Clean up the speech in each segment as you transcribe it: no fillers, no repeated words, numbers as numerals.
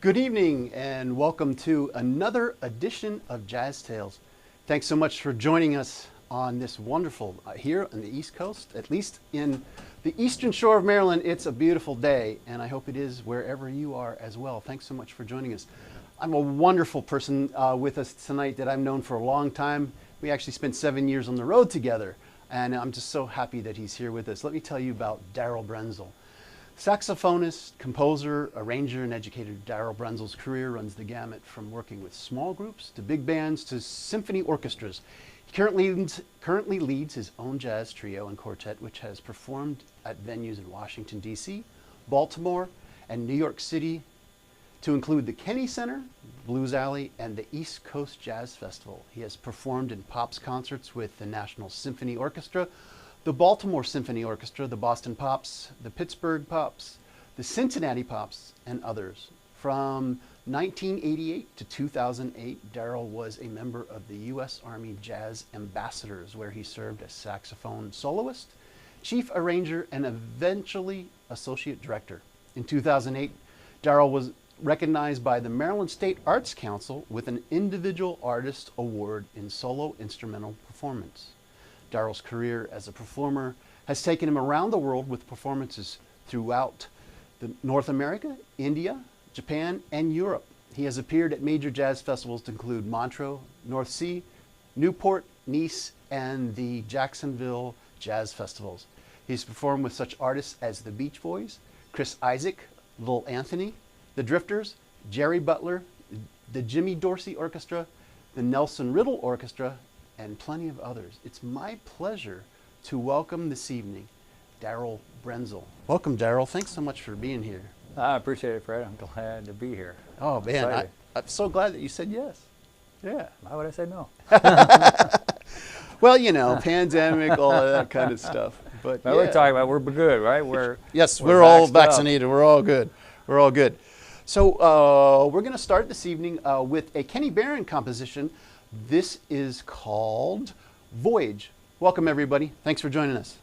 Good evening and welcome to another edition of Jazz Tales. Thanks so much for joining us on this wonderful, here on the East Coast, at least in the eastern shore of Maryland. It's a beautiful day, and I hope it is wherever you are as well. Thanks so much for joining us. I'm a wonderful person with us tonight that I've known for a long time. We actually spent 7 years on the road together, and I'm just so happy that he's here with us. Let me tell you about Darryl Brenzel. Saxophonist, composer, arranger, and educator, Darryl Brenzel's career runs the gamut from working with small groups to big bands to symphony orchestras. He currently leads his own jazz trio and quartet, which has performed at venues in Washington, D.C., Baltimore, and New York City, to include the Kennedy Center, Blues Alley, and the East Coast Jazz Festival. He has performed in Pops concerts with the National Symphony Orchestra, the Baltimore Symphony Orchestra, the Boston Pops, the Pittsburgh Pops, the Cincinnati Pops, and others. From 1988 to 2008, Darryl was a member of the U.S. Army Jazz Ambassadors, where he served as saxophone soloist, chief arranger, and eventually associate director. In 2008, Darryl was recognized by the Maryland State Arts Council with an Individual Artist Award in Solo Instrumental Performance. Darryl's career as a performer has taken him around the world with performances throughout North America, India, Japan, and Europe. He has appeared at major jazz festivals to include Montreux, North Sea, Newport, Nice, and the Jacksonville Jazz Festivals. He's performed with such artists as the Beach Boys, Chris Isaak, Lil Anthony, the Drifters, Jerry Butler, the Jimmy Dorsey Orchestra, the Nelson Riddle Orchestra, and plenty of others. It's my pleasure to welcome this evening Darryl Brenzel. Welcome, Darryl. Thanks so much for being here. I appreciate it, Fred. I'm glad to be here. Oh, man, I'm so glad that you said yes. Yeah, why would I say no? Well, you know, pandemic, all of that kind of stuff. But yeah. We're talking about we're good, right? We're all vaccinated. We're all good. We're all good. So we're going to start this evening with a Kenny Barron composition. This is called Voyage. Welcome, everybody. Thanks for joining us.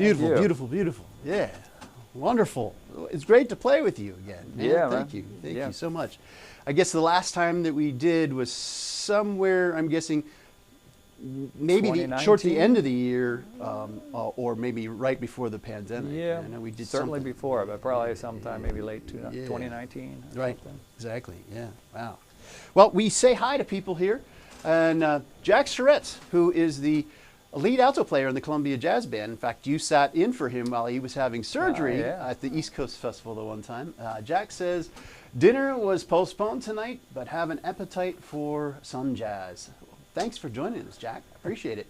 Beautiful, you. beautiful, beautiful. Yeah, wonderful. It's great to play with you again. Man, Yeah, thank man. you. Thank Yeah. you so much. I guess the last time that we did was somewhere, I'm guessing, maybe towards the 2019? end of the year, or maybe right before the pandemic. Yeah, I know we did certainly something. before, but probably sometime maybe late Yeah. 2019. or Right, something. exactly, yeah, wow. Well, we say hi to people here, and Jack Charetz, who is the lead alto player in the Columbia Jazz Band. In fact, you sat in for him while he was having surgery yeah. at the East Coast Festival the one time. Jack says, dinner was postponed tonight, but have an appetite for some jazz. Thanks for joining us, Jack. Appreciate it.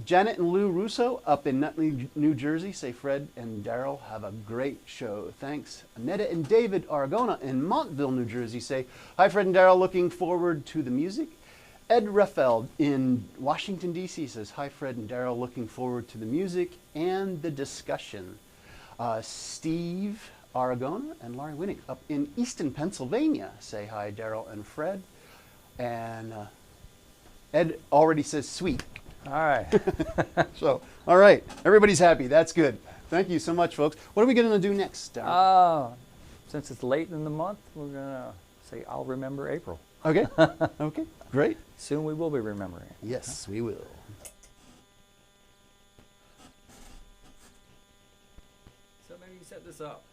Janet and Lou Russo up in Nutley, New Jersey say Fred and Darryl have a great show. Thanks. Annetta and David Aragona in Montville, New Jersey say, hi, Fred and Darryl, looking forward to the music. Ed Reffeld in Washington, D.C. says, hi, Fred and Darryl, looking forward to the music and the discussion. Steve Aragona and Laurie Winnick up in Easton, Pennsylvania say hi, Darryl and Fred. And Ed already says sweet. All right. So, all right, everybody's happy. That's good. Thank you so much, folks. What are we going to do next, Darryl? Since it's late in the month, we're going to say, I'll remember April. Okay, okay, great. Soon we will be remembering it. Yes, we will. So maybe you set this up.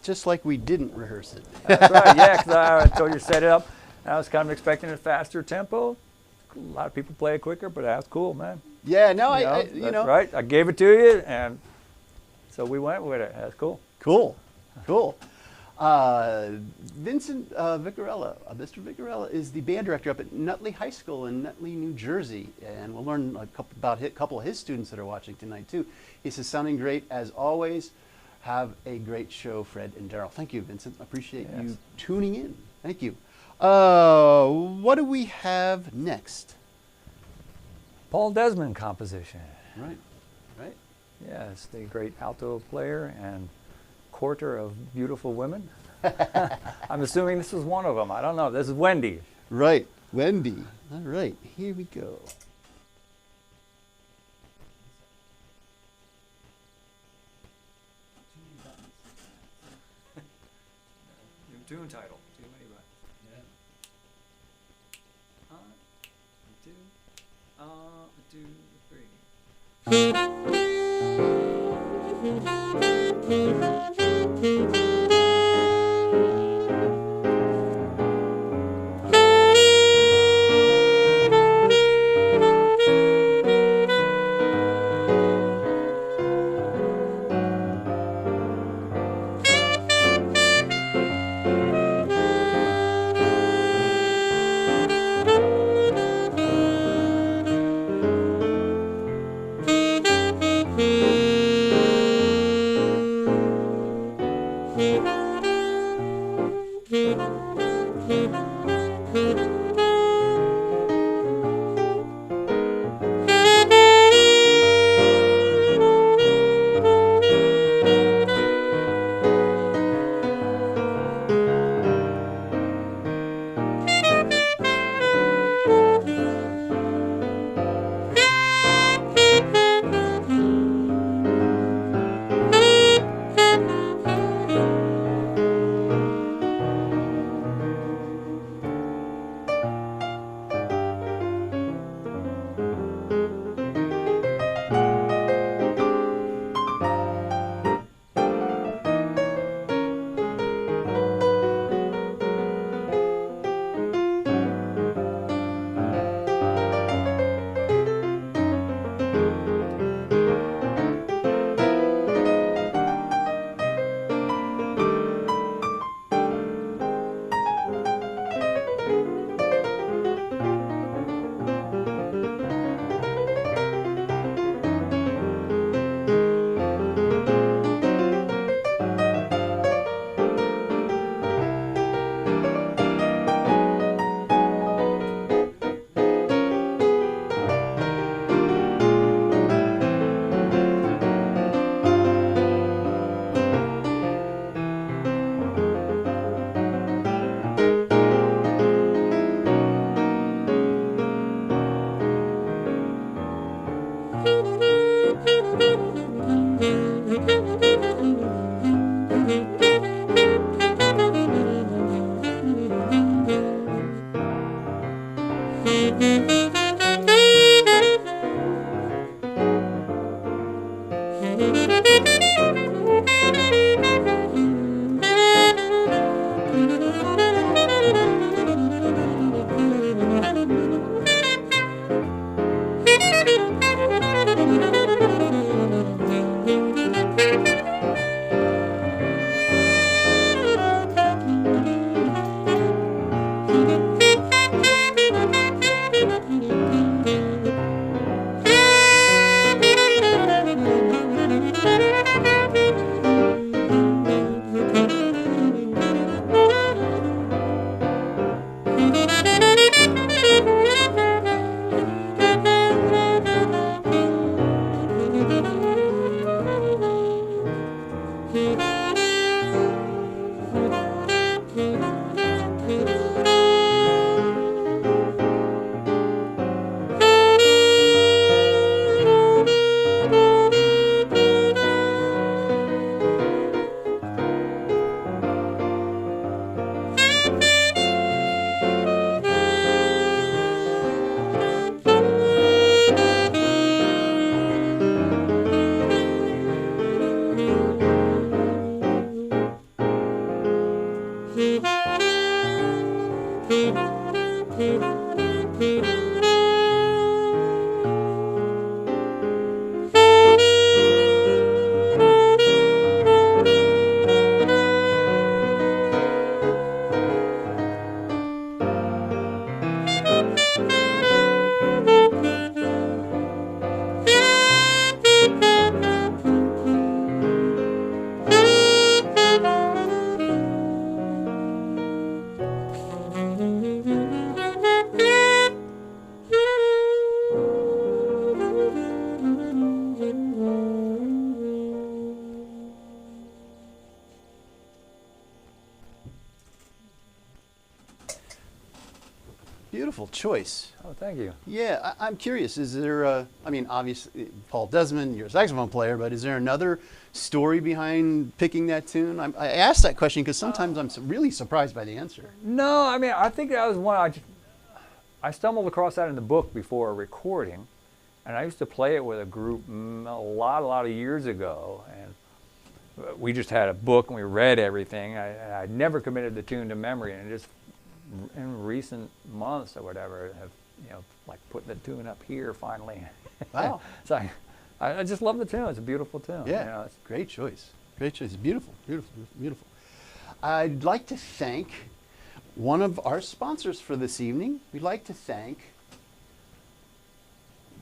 just like we didn't rehearse it. That's right, yeah, because I told you to set it up. I was kind of expecting a faster tempo. A lot of people play it quicker, but that's cool, man. Yeah, no, You know, right. I gave it to you, and so we went with it. That's cool. Cool, cool. Vincent Vicarella, Mr. Vicarella is the band director up at Nutley High School in Nutley, New Jersey, and we'll learn about a couple of his students that are watching tonight too. He says, sounding great as always. Have a great show, Fred and Darryl. Thank you, Vincent. I appreciate you tuning in. Thank you. What do we have next? Paul Desmond composition. Right, right. Yes, the great alto player and courter of beautiful women. I'm assuming this is one of them. I don't know. This is Wendy. Right, Wendy. All right, here we go. New tune title. Too many buttons. 1, 2, 3. Beautiful choice. Oh, thank you. Yeah, I'm curious, is there, I mean, obviously, Paul Desmond, you're a saxophone player, but is there another story behind picking that tune? I asked that question because sometimes I'm really surprised by the answer. No, I mean, I think that was one, I stumbled across that in the book before a recording, and I used to play it with a group a lot of years ago, and we just had a book and we read everything. I never committed the tune to memory, and just in recent months or whatever have, you know, like putting the tune up here finally. Wow. So I just love the tune. It's a beautiful tune. Yeah, you know, it's great choice. Great choice. Beautiful, beautiful, beautiful. I'd like to thank one of our sponsors for this evening. We'd like to thank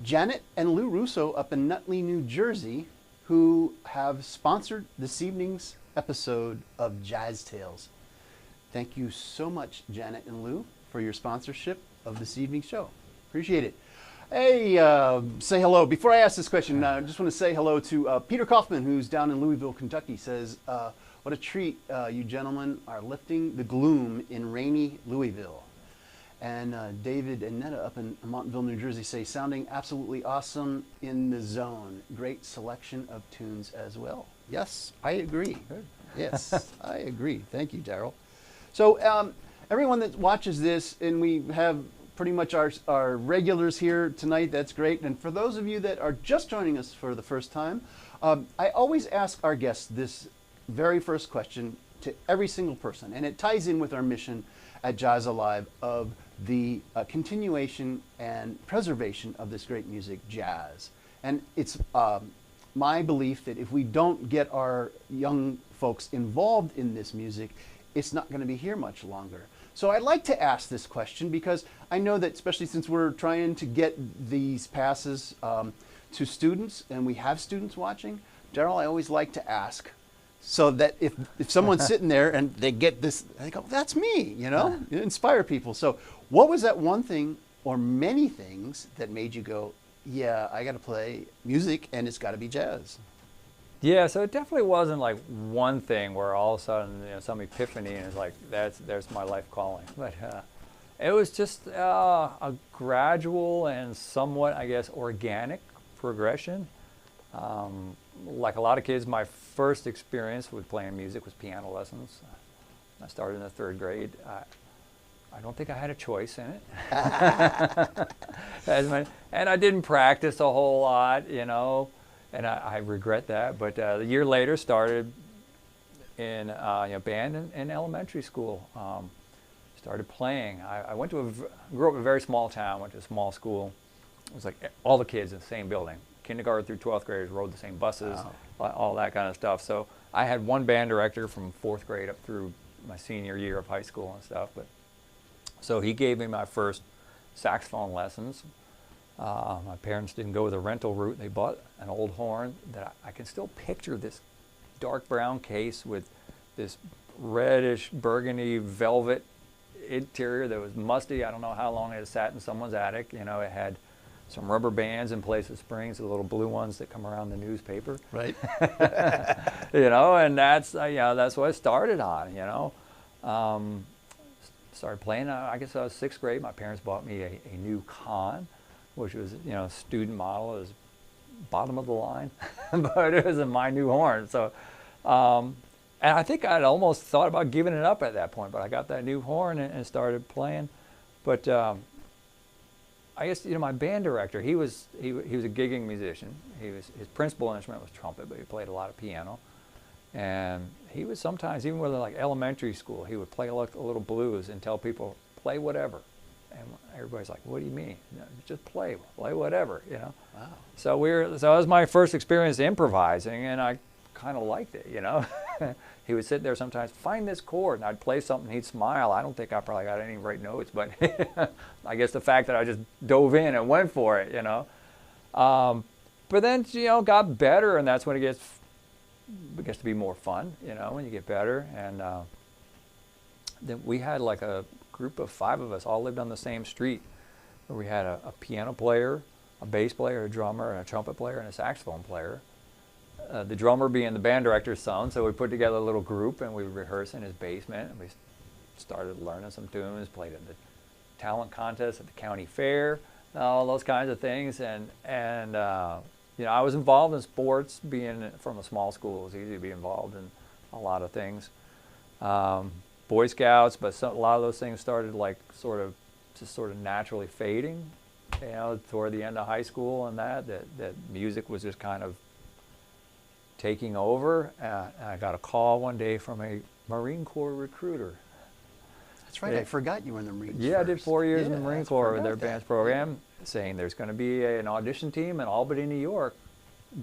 Janet and Lou Russo up in Nutley, New Jersey, who have sponsored this evening's episode of Jazz Tales. Thank you so much, Janet and Lou, for your sponsorship of this evening's show. Appreciate it. Hey, say hello. Before I ask this question, I just want to say hello to Peter Kaufman, who's down in Louisville, Kentucky. Says, what a treat you gentlemen are lifting the gloom in rainy Louisville. And David and Netta up in Montville, New Jersey say, sounding absolutely awesome in the zone. Great selection of tunes as well. Yes, I agree. good. Yes, I agree. Thank you, Darryl. So everyone that watches this, and we have pretty much our regulars here tonight, that's great. And for those of you that are just joining us for the first time, I always ask our guests this very first question to every single person. And it ties in with our mission at Jazz Alive of the continuation and preservation of this great music, jazz. And it's my belief that if we don't get our young folks involved in this music, it's not going to be here much longer. So I'd like to ask this question because I know that, especially since we're trying to get these passes to students, and we have students watching, Darryl, I always like to ask so that if someone's sitting there and they get this, they go, that's me, you know, inspire people. So what was that one thing or many things that made you go, yeah, I got to play music and it's got to be jazz? Yeah, so it definitely wasn't like one thing where all of a sudden, you know, some epiphany and it's like, there's my life calling. But it was just a gradual and somewhat, I guess, organic progression. Like a lot of kids, my first experience with playing music was piano lessons. I started in the 3rd grade. I don't think I had a choice in it. And I didn't practice a whole lot, you know. And I regret that, but a year later started in band in elementary school. Started playing. I went to grew up in a very small town, went to a small school. It was like all the kids in the same building. Kindergarten through 12th graders rode the same buses, all that kind of stuff. So I had one band director from 4th grade up through my senior year of high school and stuff. But so he gave me my first saxophone lessons. My parents didn't go the rental route. They bought an old horn that I can still picture, this dark brown case with this reddish burgundy velvet interior that was musty. I don't know how long it had sat in someone's attic. You know, it had some rubber bands in place of springs, the little blue ones that come around the newspaper. Right. You know, and that's that's what I started on. You know, started playing. I guess I was 6th grade. My parents bought me a new Con, which was, you know, student model. It was bottom of the line, but it was my new horn. So, and I think I'd almost thought about giving it up at that point, but I got that new horn and started playing. But I guess, you know, my band director, he was a gigging musician. His principal instrument was trumpet, but he played a lot of piano. And he would sometimes, even with like elementary school, he would play a little blues and tell people, play whatever. And everybody's like, what do you mean? No, just play whatever, you know. Wow. So that was my first experience improvising, and I kind of liked it, you know. He would sit there sometimes, find this chord, and I'd play something, he'd smile. I don't think I probably got any right notes, but I guess the fact that I just dove in and went for it, you know. But then, you know, got better, and that's when it gets to be more fun, you know, when you get better. And then we had like a group of 5 of us all lived on the same street, where we had a piano player, a bass player, a drummer, and a trumpet player, and a saxophone player. The drummer being the band director's son, so we put together a little group and we would rehearse in his basement, and we started learning some tunes, played at the talent contest at the county fair, all those kinds of things. And you know, I was involved in sports. Being from a small school, it was easy to be involved in a lot of things. Boy Scouts, but a lot of those things started like sort of naturally fading, you know, toward the end of high school, and that music was just kind of taking over. I got a call one day from a Marine Corps recruiter. That's right. I forgot you were in the Marines. Yeah, first. I did 4 years in the Marine Corps with their that. bands program, saying there's going to be an audition team in Albany, New York.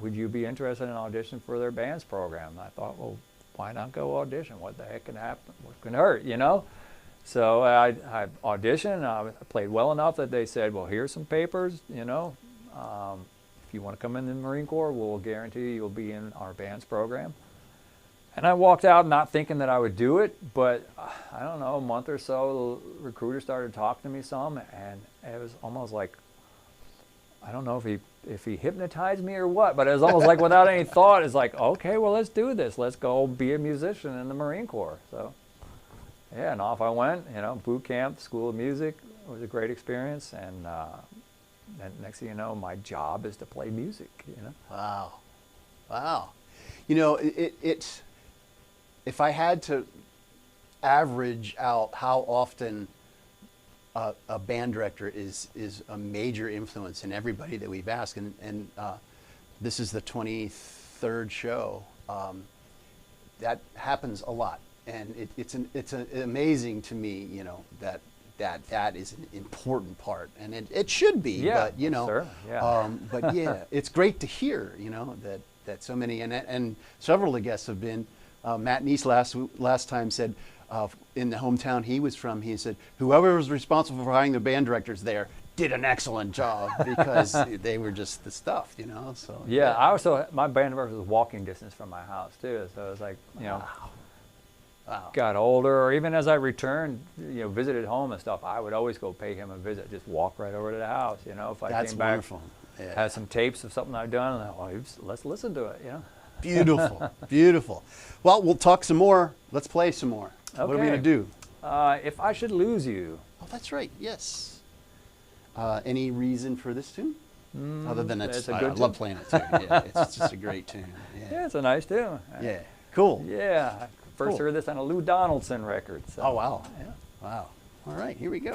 Would you be interested in an audition for their bands program? And I thought, well, why not go audition? What the heck can happen? What can hurt, you know? So I auditioned. I played well enough that they said, well, here's some papers, you know. If you want to come in the Marine Corps, we'll guarantee you'll be in our bands program. And I walked out not thinking that I would do it, but I don't know, a month or so, the recruiter started talking to me some, and it was almost like, I don't know if he hypnotized me or what, but it was almost like without any thought, it's like, okay, well, let's do this. Let's go be a musician in the Marine Corps. So, yeah, and off I went, you know, boot camp, School of Music. It was a great experience, and next thing you know, my job is to play music, you know. Wow. Wow. You know, it's, if I had to average out how often a band director is a major influence in everybody that we've asked, and this is the 23rd show, that happens a lot. And it's amazing to me, you know, that is an important part, and it should be. Yeah, but you know, sure. Yeah. but yeah, it's great to hear, you know, that so many and several of the guests have been. Matt Neese last time said, in the hometown he was from, he said whoever was responsible for hiring the band directors there did an excellent job, because they were just the stuff, you know. So yeah, I also, my band director was walking distance from my house too, so it was like, you know. Wow. Got older, or even as I returned, you know, visited home and stuff, I would always go pay him a visit, just walk right over to the house, you know. If I That's came back, wonderful. Yeah. had some tapes of something I've done, and well, let's listen to it, you know. Beautiful, beautiful. Well, we'll talk some more. Let's play some more. Okay. What are we going to do? If I Should Lose You. Oh, that's right. Yes. Any reason for this tune? Other than I love playing it too. Yeah, it's just a great tune. Yeah, it's a nice tune. Yeah. Cool. Yeah. First heard this on a Lou Donaldson record. So. Oh, wow. Yeah. Wow. All right, here we go.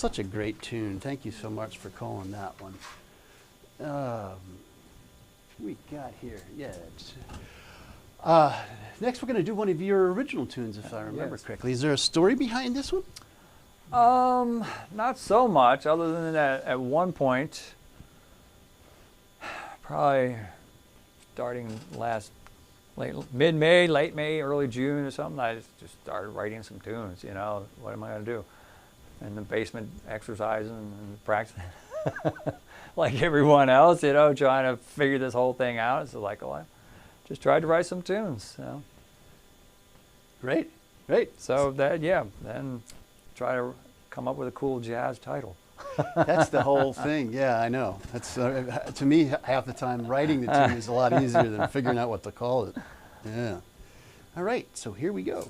such a great tune. Thank you so much for calling that one. We got here, yeah. Next, we're going to do one of your original tunes, if I remember correctly. Is there a story behind this one? Not so much, other than that at one point, probably starting mid-May, late May, early June or something, I just started writing some tunes, you know. What am I going to do? In the basement, exercising and practicing. Like everyone else, you know, trying to figure this whole thing out. So like, I just tried to write some tunes, you know. Great, great. So then try to come up with a cool jazz title. That's the whole thing. Yeah, I know. That's to me, half the time writing the tune is a lot easier than figuring out what to call it. Yeah. All right, so here we go.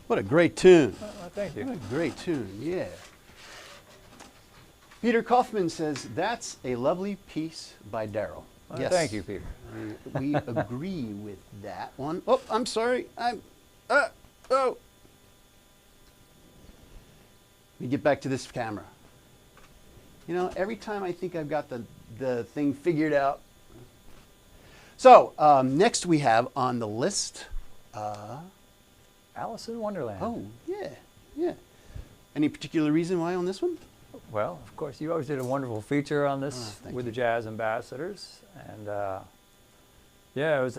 What a great tune. Thank you. What a great tune, yeah. Peter Kaufman says, that's a lovely piece by Darryl. Yes. Thank you, Peter. We agree with that one. Oh, I'm sorry. Oh. Let me get back to this camera. You know, every time I think I've got the thing figured out. So, next we have on the list. Alice in Wonderland. Oh, yeah, yeah. Any particular reason why on this one? Well, of course, you always did a wonderful feature on this with the Jazz Ambassadors. And yeah, it was,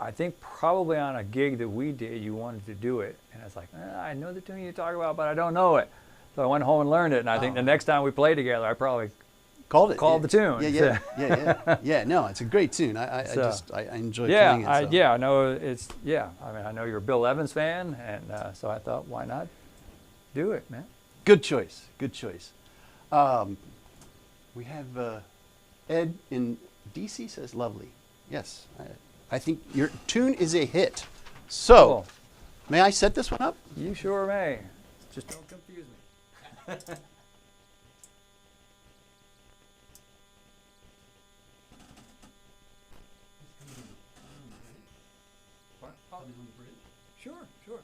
I think probably on a gig that we did, you wanted to do it. And I was like, I know the tune you're talking about, but I don't know it. So I went home and learned it. And I think the next time we play together, I probably called the tune. Yeah. No, it's a great tune. I enjoy playing it. So. Yeah, I know it's, I mean, I know you're a Bill Evans fan, and so I thought, why not do it, man? Good choice. Good choice. We have Ed in DC says lovely. Yes, I think your tune is a hit. So, cool. May I set this one up? You sure may. Just don't confuse me. Sure, sure.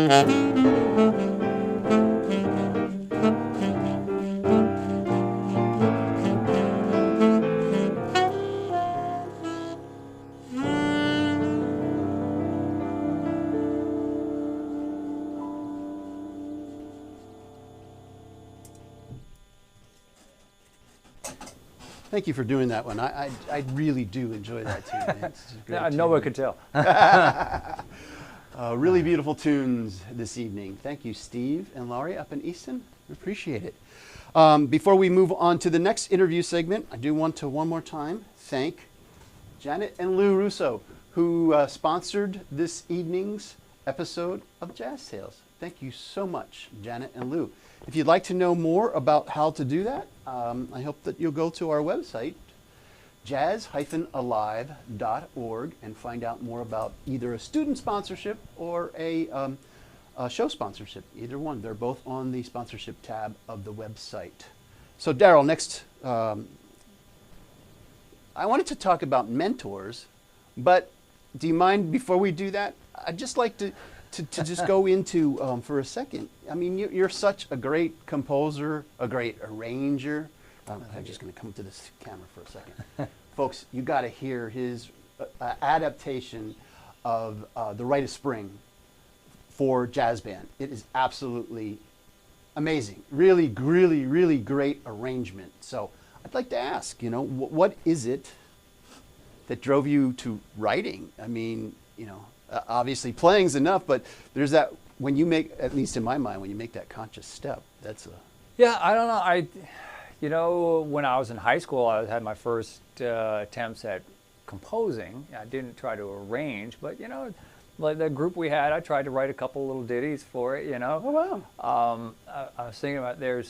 Thank you for doing that one. I really do enjoy that tune. It's a great tune. Nobody could tell. Really beautiful tunes this evening. Thank you, Steve and Laurie up in Easton. We appreciate it. Before we move on to the next interview segment, I do want to one more time thank Janet and Lou Russo, who sponsored this evening's episode of Jazz Tales. Thank you so much, Janet and Lou. If you'd like to know more about how to do that, I hope that you'll go to our website, jazz-alive.org, and find out more about either a student sponsorship or a show sponsorship, either one. They're both on the sponsorship tab of the website. So Darryl, next, I wanted to talk about mentors, but do you mind before we do that? I'd just like to just go into, for a second, I mean, you're such a great composer, a great arranger. I'm just going to come to this camera for a second. Folks, you got to hear his adaptation of The Rite of Spring for jazz band. It is absolutely amazing. Really, really, really great arrangement. So I'd like to ask, you know, what is it that drove you to writing? I mean, you know, obviously playing's enough, but there's that, when you make, at least in my mind, when you make that conscious step, that's a... Yeah, I don't know. You know, when I was in high school, I had my first attempts at composing. I didn't try to arrange, but, you know, like the group we had, I tried to write a couple little ditties for it, you know. Oh, wow. I was thinking about, I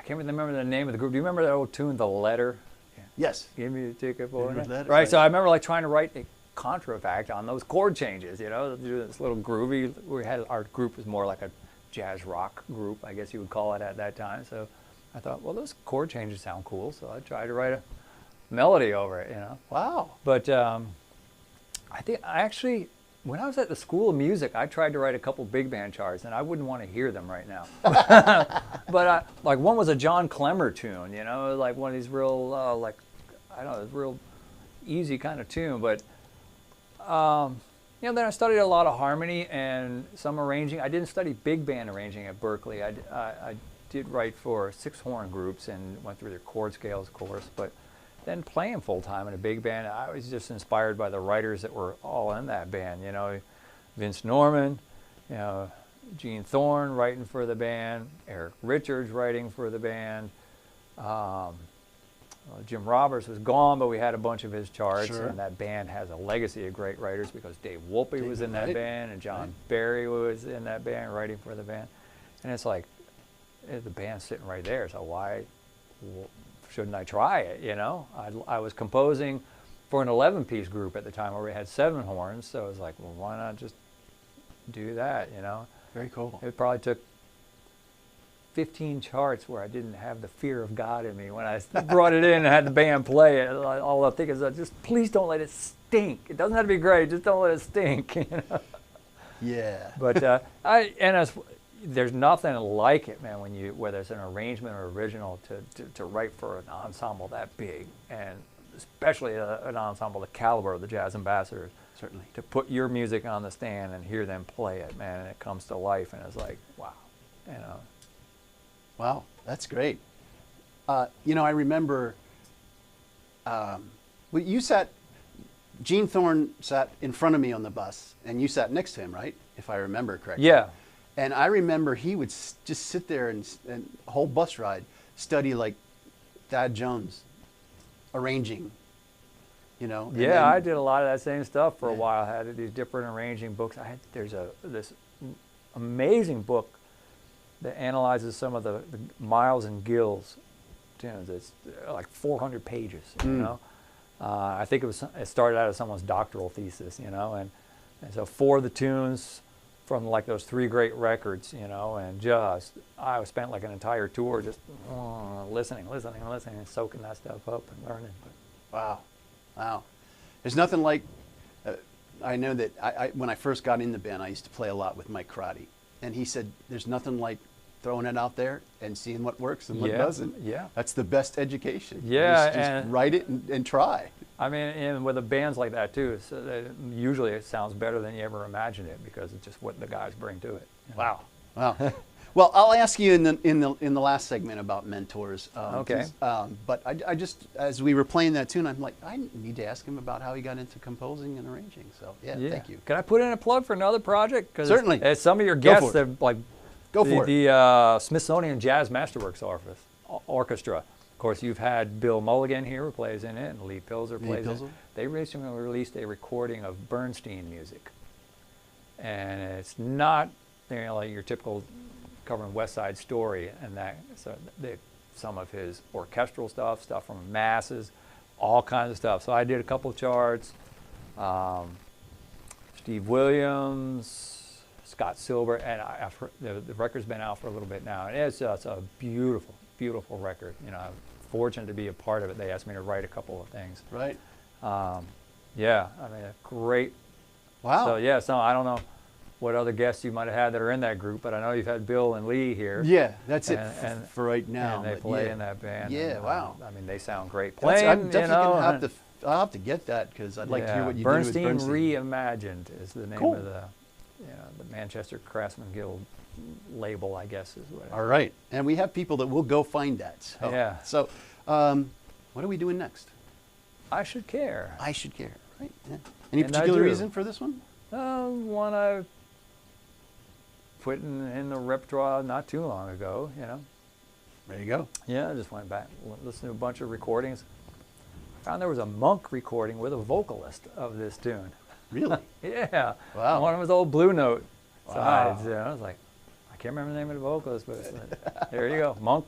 can't remember the name of the group. Do you remember that old tune, The Letter? Yes. Give me the ticket for it. Letter, right, so I remember like trying to write a contrafact on those chord changes, you know, do this little groovy. Our group was more like a jazz rock group, I guess you would call it at that time. So I thought, well, those chord changes sound cool, so I tried to write a melody over it, you know. Wow. But I actually, when I was at the School of Music, I tried to write a couple big band charts, and I wouldn't want to hear them right now. But like one was a John Clemmer tune, you know, like one of these real, like, I don't know, real easy kind of tune, but you know, then I studied a lot of harmony and some arranging. I didn't study big band arranging at Berkeley. I did write for 6-horn groups and went through their chord scales, of course. But then playing full time in a big band, I was just inspired by the writers that were all in that band. You know, Vince Norman, you know, Gene Thorne writing for the band, Eric Richards writing for the band. Jim Roberts was gone, but we had a bunch of his charts, Sure. and that band has a legacy of great writers because Dave Wolpe was in that band, and John Barry was in that band writing for the band. And it's like, the band's sitting right there, so why shouldn't I try it, you know? I was composing for an 11-piece group at the time where we had 7 horns, so it was like, well, why not just do that, you know? Very cool. It probably took 15 charts where I didn't have the fear of God in me. When I brought it in and had the band play it, all I think is, just please don't let it stink. It doesn't have to be great, just don't let it stink. You know? Yeah. But there's nothing like it, man, whether it's an arrangement or original, to write for an ensemble that big, and especially an ensemble the caliber of the Jazz Ambassadors. Certainly. To put your music on the stand and hear them play it, man, and it comes to life, and it's like, wow, you know. Wow, that's great. You know, I remember Gene Thorne sat in front of me on the bus, and you sat next to him, right? If I remember correctly. Yeah. And I remember he would just sit there and whole bus ride study like Thad Jones arranging, you know. And yeah, then, I did a lot of that same stuff for a while. I had these different arranging books. There's this amazing book that analyzes some of the Miles and Gill's tunes. It's like 400 pages, you know. I think it started out as someone's doctoral thesis, you know, and so 4 of the tunes from like those 3 great records, you know, and I spent like an entire tour just listening, and soaking that stuff up and learning. Wow. There's nothing like I know that when I first got in the band, I used to play a lot with Mike Crotty, and he said, "There's nothing like throwing it out there and seeing what works and what doesn't." Yeah. That's the best education. Yeah, just write it and try. I mean, and with the bands like that too, usually it sounds better than you ever imagined it because it's just what the guys bring to it. Wow. Wow. Well, I'll ask you in the last segment about mentors. Okay. But I just, as we were playing that tune, I'm like, I need to ask him about how he got into composing and arranging. So yeah. Thank you. Can I put in a plug for another project? Certainly. As some of your guests, Go for it. the Smithsonian Jazz Masterworks Orchestra. Of course, you've had Bill Mulligan here, who plays in it, and Lee Pilzer plays in it. They recently released a recording of Bernstein music, and it's not like your typical covering West Side Story, and that some of his orchestral stuff from masses, all kinds of stuff. So I did a couple of charts. Steve Williams, Scott Silber, and the record's been out for a little bit now. And it's a beautiful, beautiful record. You know, I'm fortunate to be a part of it. They asked me to write a couple of things. Right. Yeah, I mean, great. Wow. So yeah, so I don't know what other guests you might have had that are in that group, but I know you've had Bill and Lee here. Yeah, that's it for right now. And they play in that band. Yeah, and, wow. I mean, they sound great playing. I'm definitely gonna I'll have to get that because I'd like to hear what you do with Bernstein. Reimagined is the name of the Manchester Craftsman Guild label, I guess is what. All right, and we have people that will go find that. So, yeah. So, what are we doing next? I Should Care. I Should Care. Right. Yeah. Any particular reason for this one? One I put in the repertoire not too long ago, you know. There you go. Yeah, I just went back, listened to a bunch of recordings. Found there was a Monk recording with a vocalist of this tune. Really? Yeah. Wow. One of his old Blue Note sides. Wow. You know, I was like, I can't remember the name of the vocalist, but there you go. Monk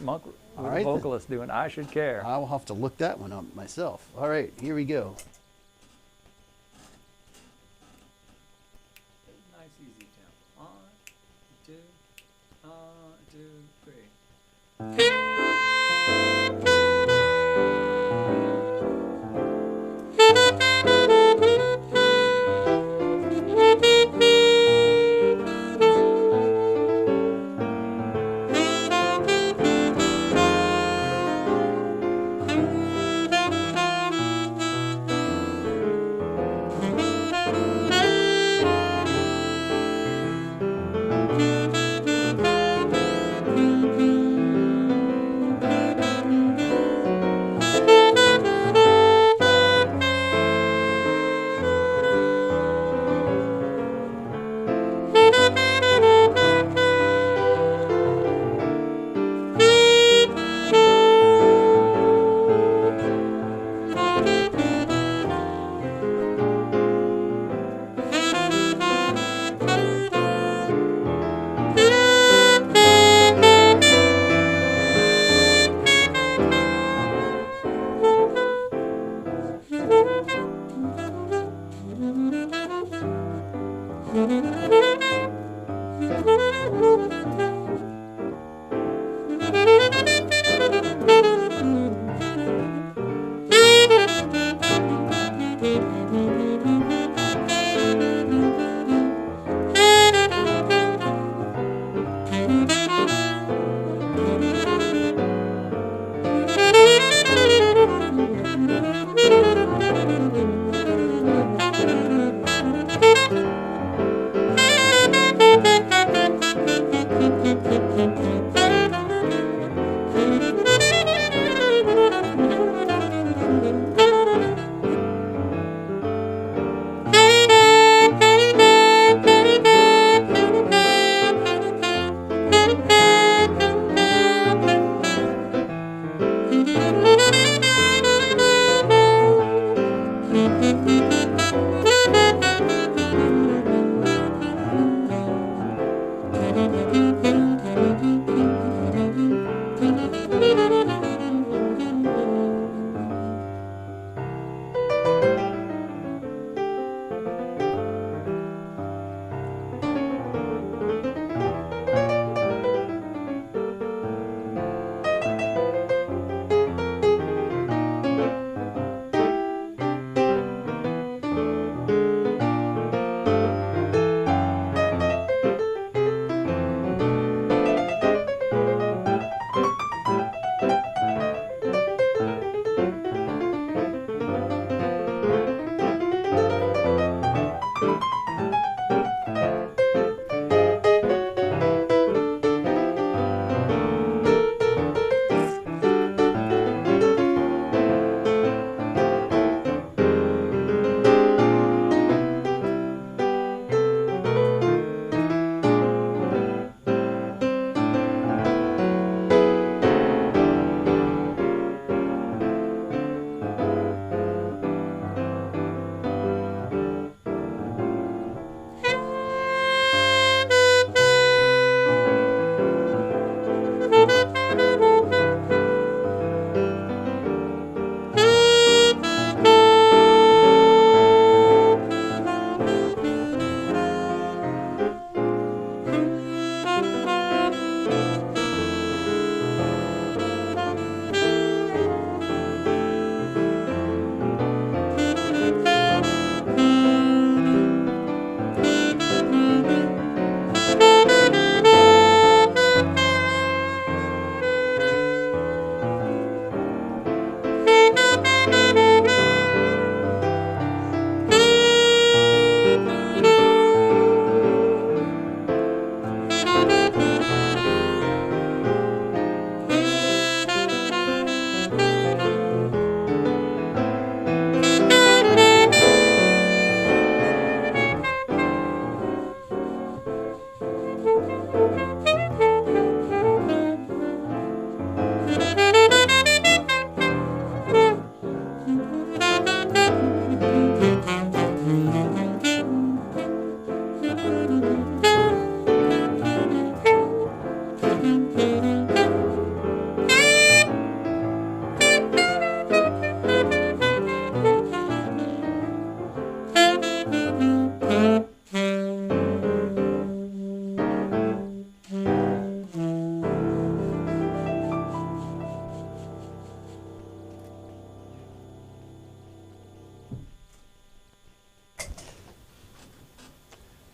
with a vocalist doing I Should Care. I will have to look that one up myself. All right, here we go. Nice easy tempo. 1, 2, 3.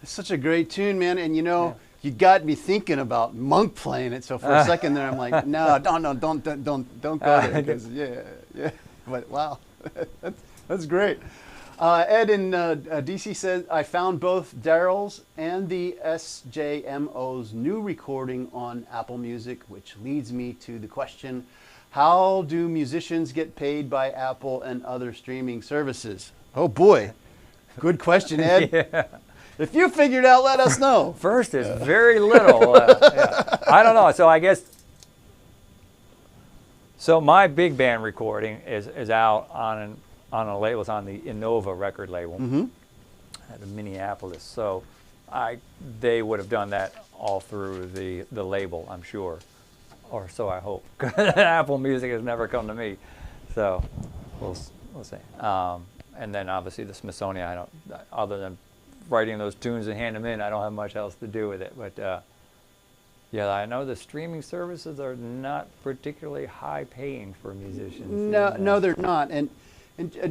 It's such a great tune, man. And you know, you got me thinking about Monk playing it. So for a second there, I'm like, no, don't go there. 'Cause, yeah. But wow, that's great. Ed in DC says, I found both Darryl's and the SJMO's new recording on Apple Music, which leads me to the question, how do musicians get paid by Apple and other streaming services? Oh boy, good question, Ed. Yeah. If you figured out, let us know. First is very little. Yeah. I don't know. So I guess, so my big band recording is out on a label. It's on the Innova record label out of Minneapolis. So they would have done that all through the label, I'm sure, or so I hope. Apple Music has never come to me, so we'll see. And then obviously the Smithsonian. I don't, other than writing those tunes and hand them in, I don't have much else to do with it. But yeah, I know the streaming services are not particularly high paying for musicians. No, they're not. And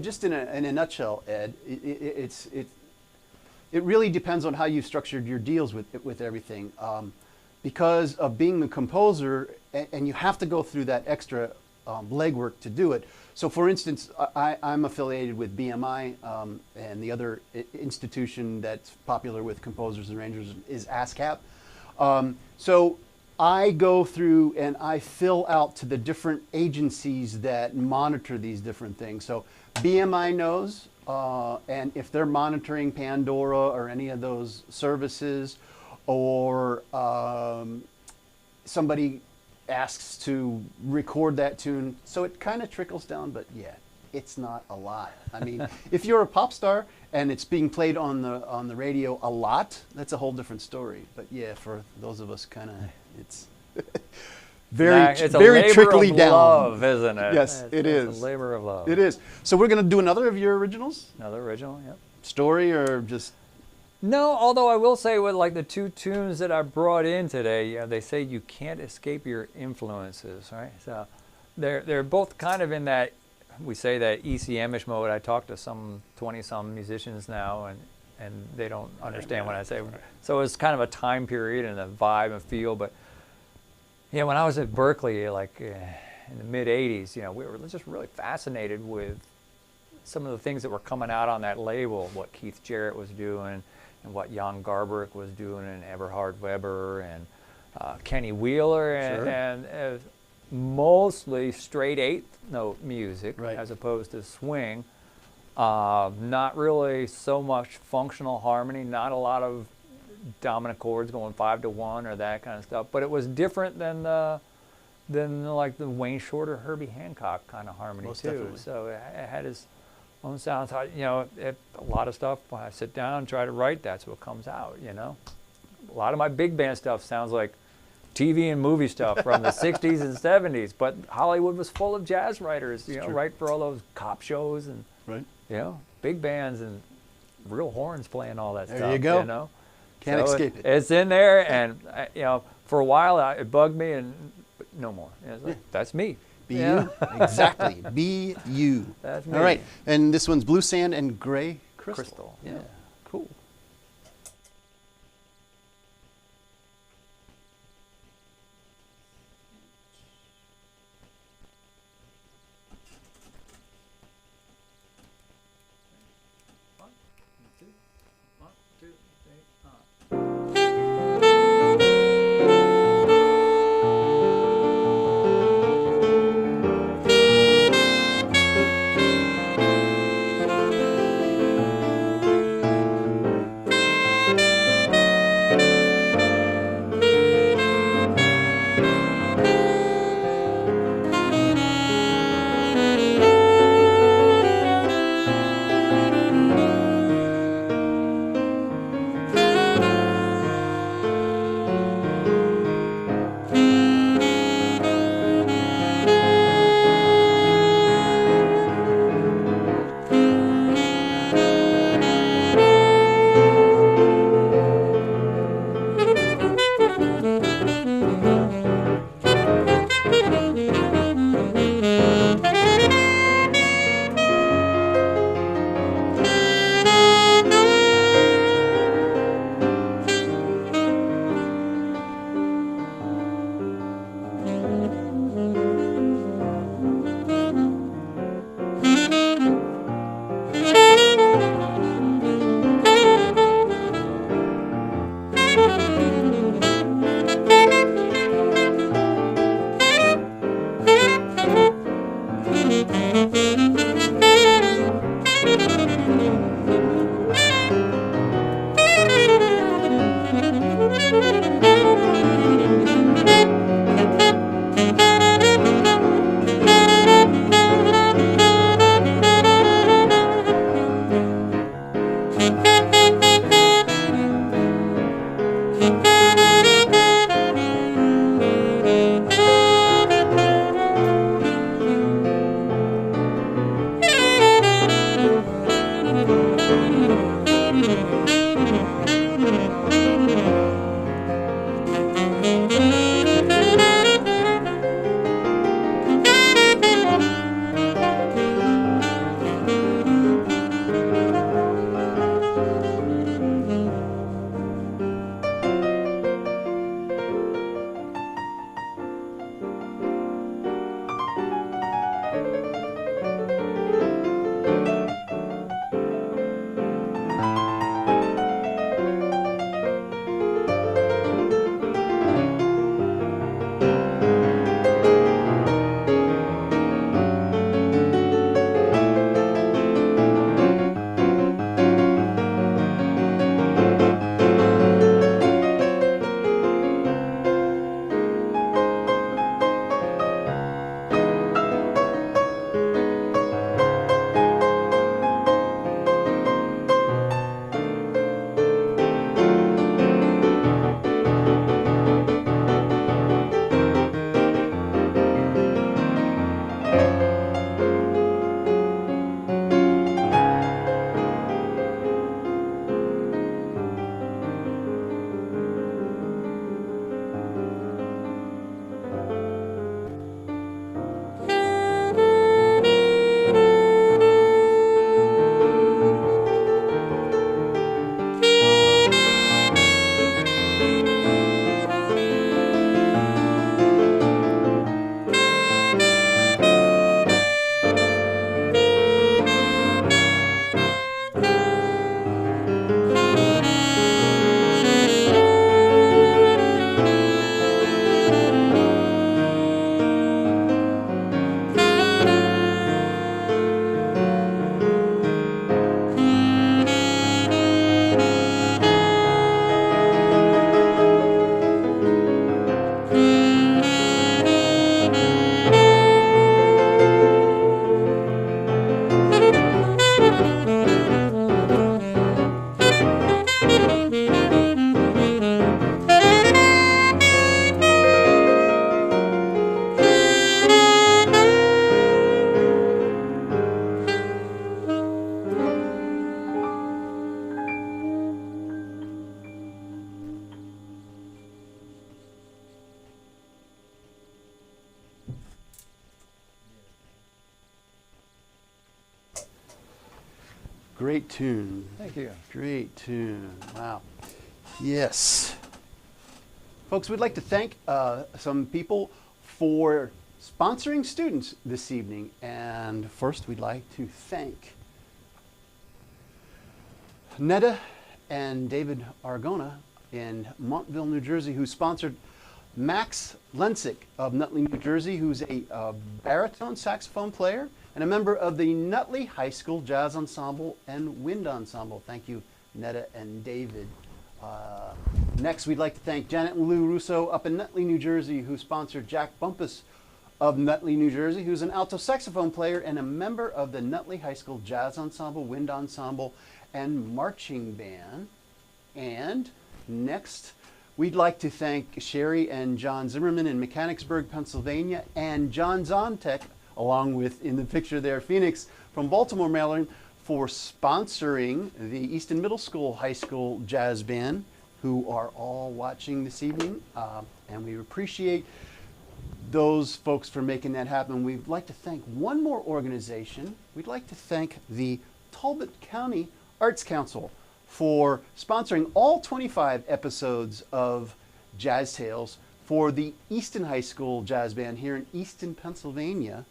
just in a nutshell, Ed, it really depends on how you've structured your deals with everything. Because of being the composer, and you have to go through that extra legwork to do it. So for instance, I'm affiliated with BMI, and the other institution that's popular with composers and arrangers is ASCAP. So I go through and I fill out to the different agencies that monitor these different things. So BMI knows, and if they're monitoring Pandora or any of those services, or somebody asks to record that tune, so it kind of trickles down, but yeah, it's not a lot. I mean, if you're a pop star and it's being played on the radio a lot, that's a whole different story. But yeah, for those of us, kind of, it's very trickly down. Love, isn't it? Yes, it is. It's a labor of love. It is. So we're going to do another of your originals? Another original, yep. Story or just? No, although I will say with like the two tunes that I brought in today, they say you can't escape your influences, right? So they're both kind of in that, we say that ECM-ish mode. I talk to some 20-some musicians now, and they don't understand what I say. So it's kind of a time period and a vibe and feel. But yeah, when I was at Berkeley, like in the mid-'80s, we were just really fascinated with some of the things that were coming out on that label, what Keith Jarrett was doing, and what Jan Garbarek was doing, and Eberhard Weber, and Kenny Wheeler, and mostly straight eighth note music, as opposed to swing. Not really so much functional harmony, not a lot of dominant chords going 5-to-1 or that kind of stuff. But it was different than like the Wayne Shorter, Herbie Hancock kind of harmony too. Definitely. So it had its own sounds. You know, a lot of stuff when I sit down and try to write, that's what comes out. You know, a lot of my big band stuff sounds like TV and movie stuff from the 60s and 70s. But Hollywood was full of jazz writers. You know, right for all those cop shows and you know, big bands and real horns playing all that stuff. There you go. You know? Can't escape it. It's in there, and you know, for a while it bugged me, but no more. It's like, that's me. Be you. Exactly. Be you. That's me. All right. And this one's Blue Sand and Gray Crystal. Yeah. Cool. Great tune. Thank you. Great tune. Wow. Yes. Folks, we'd like to thank some people for sponsoring students this evening. And first, we'd like to thank Netta and David Argona in Montville, New Jersey, who sponsored Max Lensick of Nutley, New Jersey, who's a baritone saxophone player and a member of the Nutley High School Jazz Ensemble and Wind Ensemble. Thank you, Netta and David. Next, we'd like to thank Janet and Lou Russo up in Nutley, New Jersey, who sponsored Jack Bumpus of Nutley, New Jersey, who's an alto saxophone player and a member of the Nutley High School Jazz Ensemble, Wind Ensemble, and Marching Band. And next, we'd like to thank Sherry and John Zimmerman in Mechanicsburg, Pennsylvania, and John Zontek, along with, in the picture there, Phoenix from Baltimore, Maryland, for sponsoring the Easton Middle School High School Jazz Band, who are all watching this evening. And we appreciate those folks for making that happen. We'd like to thank one more organization. We'd like to thank the Talbot County Arts Council for sponsoring all 25 episodes of Jazz Tales for the Easton High School Jazz Band here in Easton, Pennsylvania,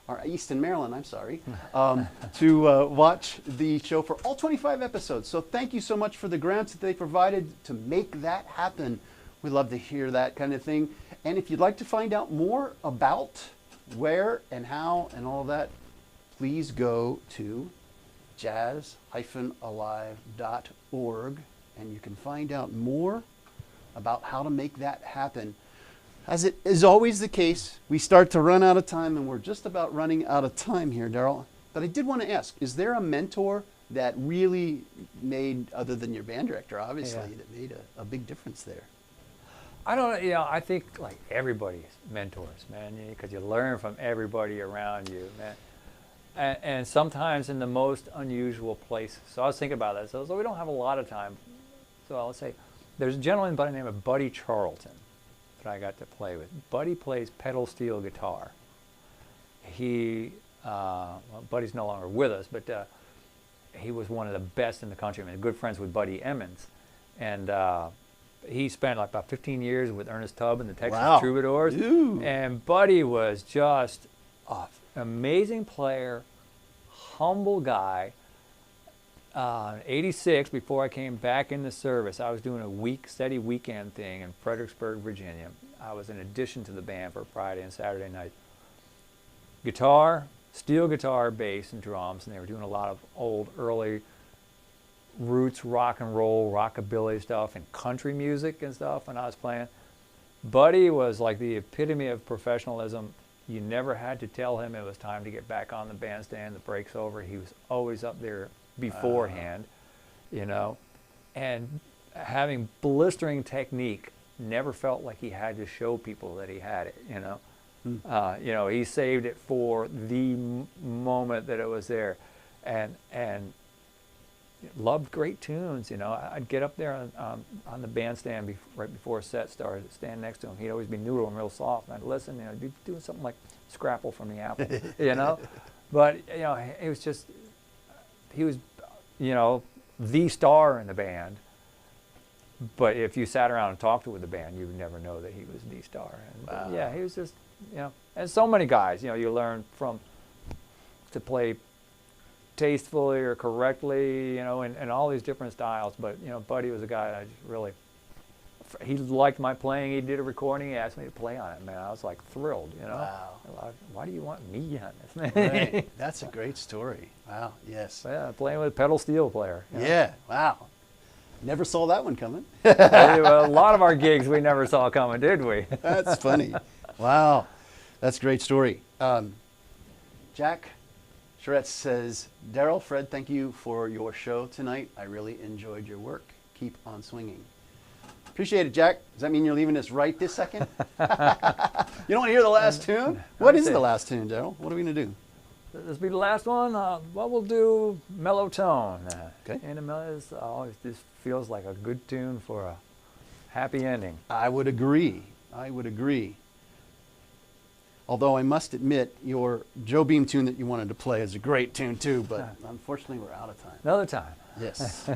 or Easton, Maryland, I'm sorry, to watch the show for all 25 episodes. So thank you so much for the grants that they provided to make that happen. We love to hear that kind of thing. And if you'd like to find out more about where and how and all that, please go to jazz-alive.org and you can find out more about how to make that happen. As it is always the case, we start to run out of time, and we're just about running out of time here, Darryl. But I did want to ask, is there a mentor that really made, other than your band director, obviously, that made a big difference there? I don't, you know, I think like everybody's mentors, man, because you learn from everybody around you, man. And sometimes in the most unusual places. So I was thinking about that. So we don't have a lot of time. So let's say there's a gentleman by the name of Buddy Charlton that I got to play with. Buddy plays pedal steel guitar. Well, Buddy's no longer with us, but he was one of the best in the country. I mean, good friends with Buddy Emmons. And he spent like about 15 years with Ernest Tubb and the Texas Troubadours. Ooh. And Buddy was just an amazing player, humble guy. 86, before I came back in the service, I was doing a steady weekend thing in Fredericksburg, Virginia. I was an addition to the band for Friday and Saturday night. Guitar, steel guitar, bass, and drums, and they were doing a lot of old, early roots rock and roll, rockabilly stuff, and country music and stuff when I was playing. Buddy was like the epitome of professionalism. You never had to tell him it was time to get back on the bandstand, the break's over. He was always up there beforehand, you know, and having blistering technique, never felt like he had to show people that he had it, you know. You know, he saved it for the moment that it was there, and loved great tunes, you know. I'd get up there on the bandstand right before a set started, stand next to him. He'd always be noodle and real soft, and I'd listen, you know, he'd be doing something like Scrapple from the Apple, you know. But, you know, it was just, he was, you know, the star in the band. But if you sat around and talked with the band, you would never know that he was the star. And, yeah, he was just, you know, and so many guys, you know, you learn from to play tastefully or correctly, you know, and all these different styles. But, you know, Buddy was a guy I just really, he liked my playing. He did a recording. He asked me to play on it, man. I was like thrilled, you know. Wow. Why do you want me on this? Right. That's a great story. Wow, yes. Yeah, playing with a pedal steel player. You know? Yeah, wow. Never saw that one coming. Well, a lot of our gigs we never saw coming, did we? That's funny. Wow, that's a great story. Jack Charetz says, Darryl, Fred, thank you for your show tonight. I really enjoyed your work. Keep on swinging. Appreciate it, Jack. Does that mean you're leaving us right this second? You don't want to hear the last tune? What is the last tune, Darryl? What are we going to do? This will be the last one. Well, we'll do Mellow Tone. Okay. And it always just feels like a good tune for a happy ending. I would agree. I would agree. Although I must admit, your Joe Beam tune that you wanted to play is a great tune too, but unfortunately we're out of time. Another time. Yes.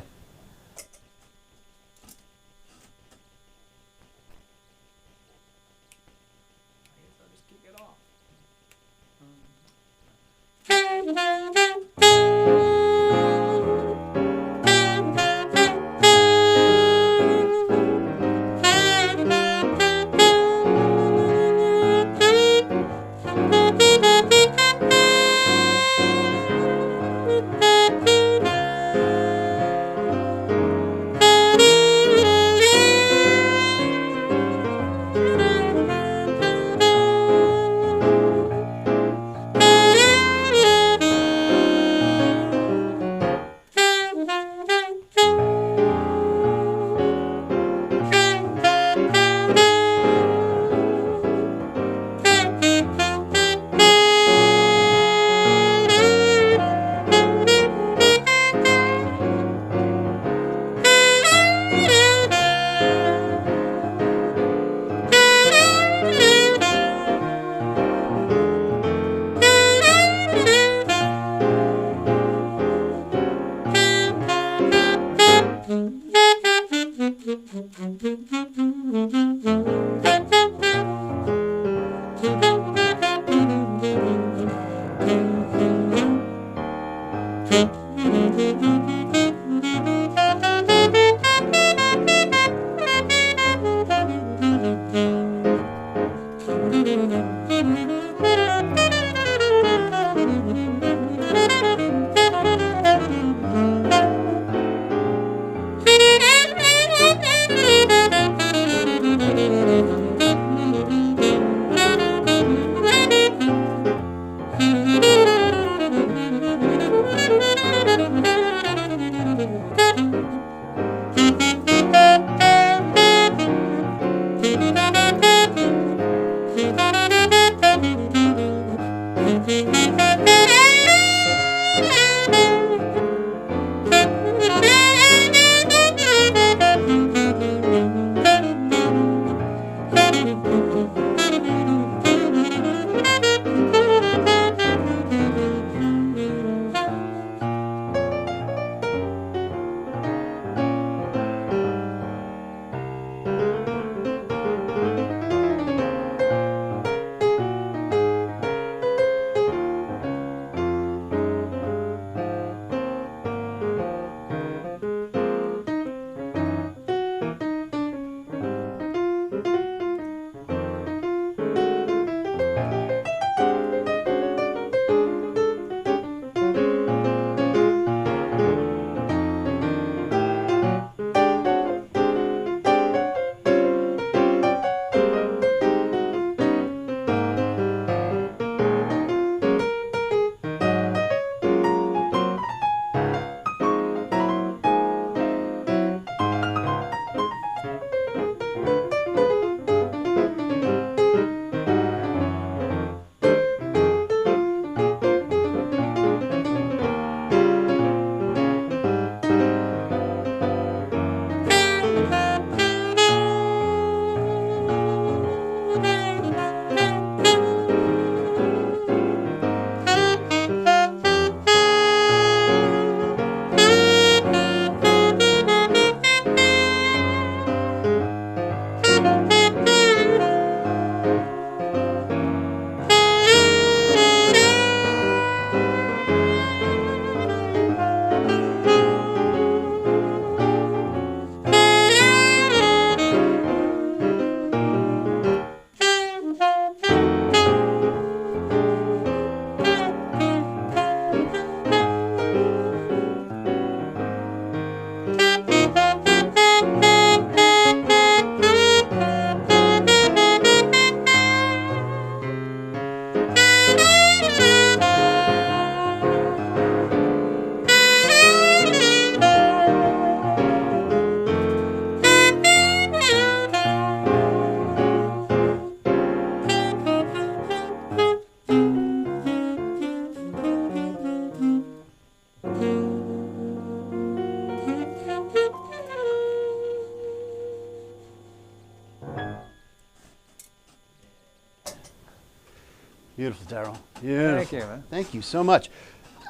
Beautiful, Darryl. Beautiful. Thank you, man. Thank you so much.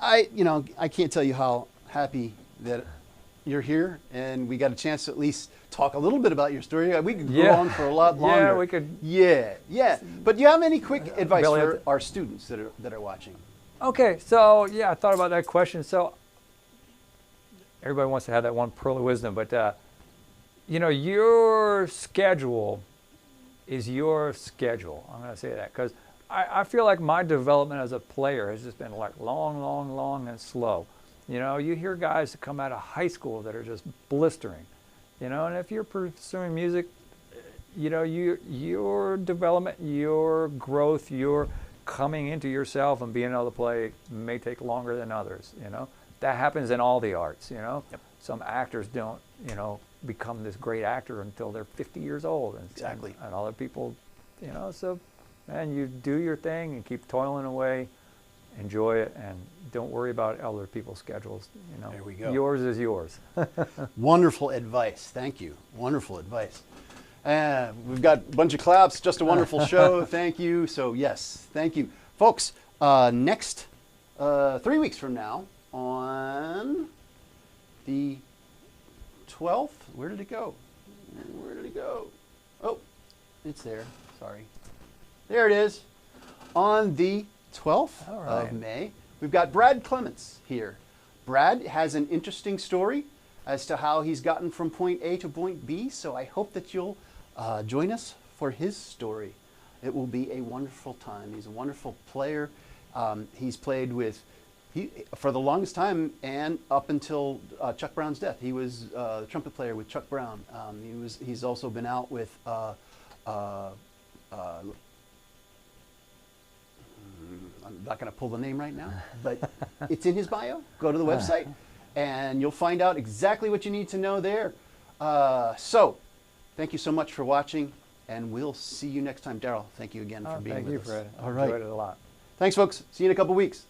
I can't tell you how happy that you're here, and we got a chance to at least talk a little bit about your story. We could go on for a lot longer. Yeah, we could. Yeah. But do you have any quick advice Billy, for our students that are watching? Okay, so yeah, I thought about that question. So everybody wants to have that one pearl of wisdom, but you know, your schedule is your schedule. I'm going to say that because I feel like my development as a player has just been like long and slow. You know, you hear guys that come out of high school that are just blistering, you know, and if you're pursuing music, you know, your development, your growth, your coming into yourself and being able to play may take longer than others, you know. That happens in all the arts, you know. Yep. Some actors don't, you know, become this great actor until they're 50 years old. Exactly. And other people, you know, so, man, you do your thing and keep toiling away, enjoy it, and don't worry about other people's schedules, you know. There we go. Yours is yours. Wonderful advice. Thank you. Wonderful advice. We've got a bunch of claps. Just a wonderful show. Thank you. So, yes, thank you. Folks, next 3 weeks from now on the 12th, where did it go? Where did it go? Oh, it's there. Sorry. There it is. On the 12th of May, we've got Brad Clements here. Brad has an interesting story as to how he's gotten from point A to point B, so I hope that you'll join us for his story. It will be a wonderful time. He's a wonderful player. He's played with, for the longest time and up until Chuck Brown's death, he was the trumpet player with Chuck Brown. He's also been out with I'm not going to pull the name right now, but it's in his bio. Go to the website, and you'll find out exactly what you need to know there. So, thank you so much for watching, and we'll see you next time. Darryl, thank you again for being with us. Thank you, Fred. All right. Enjoyed it a lot. Thanks, folks. See you in a couple weeks.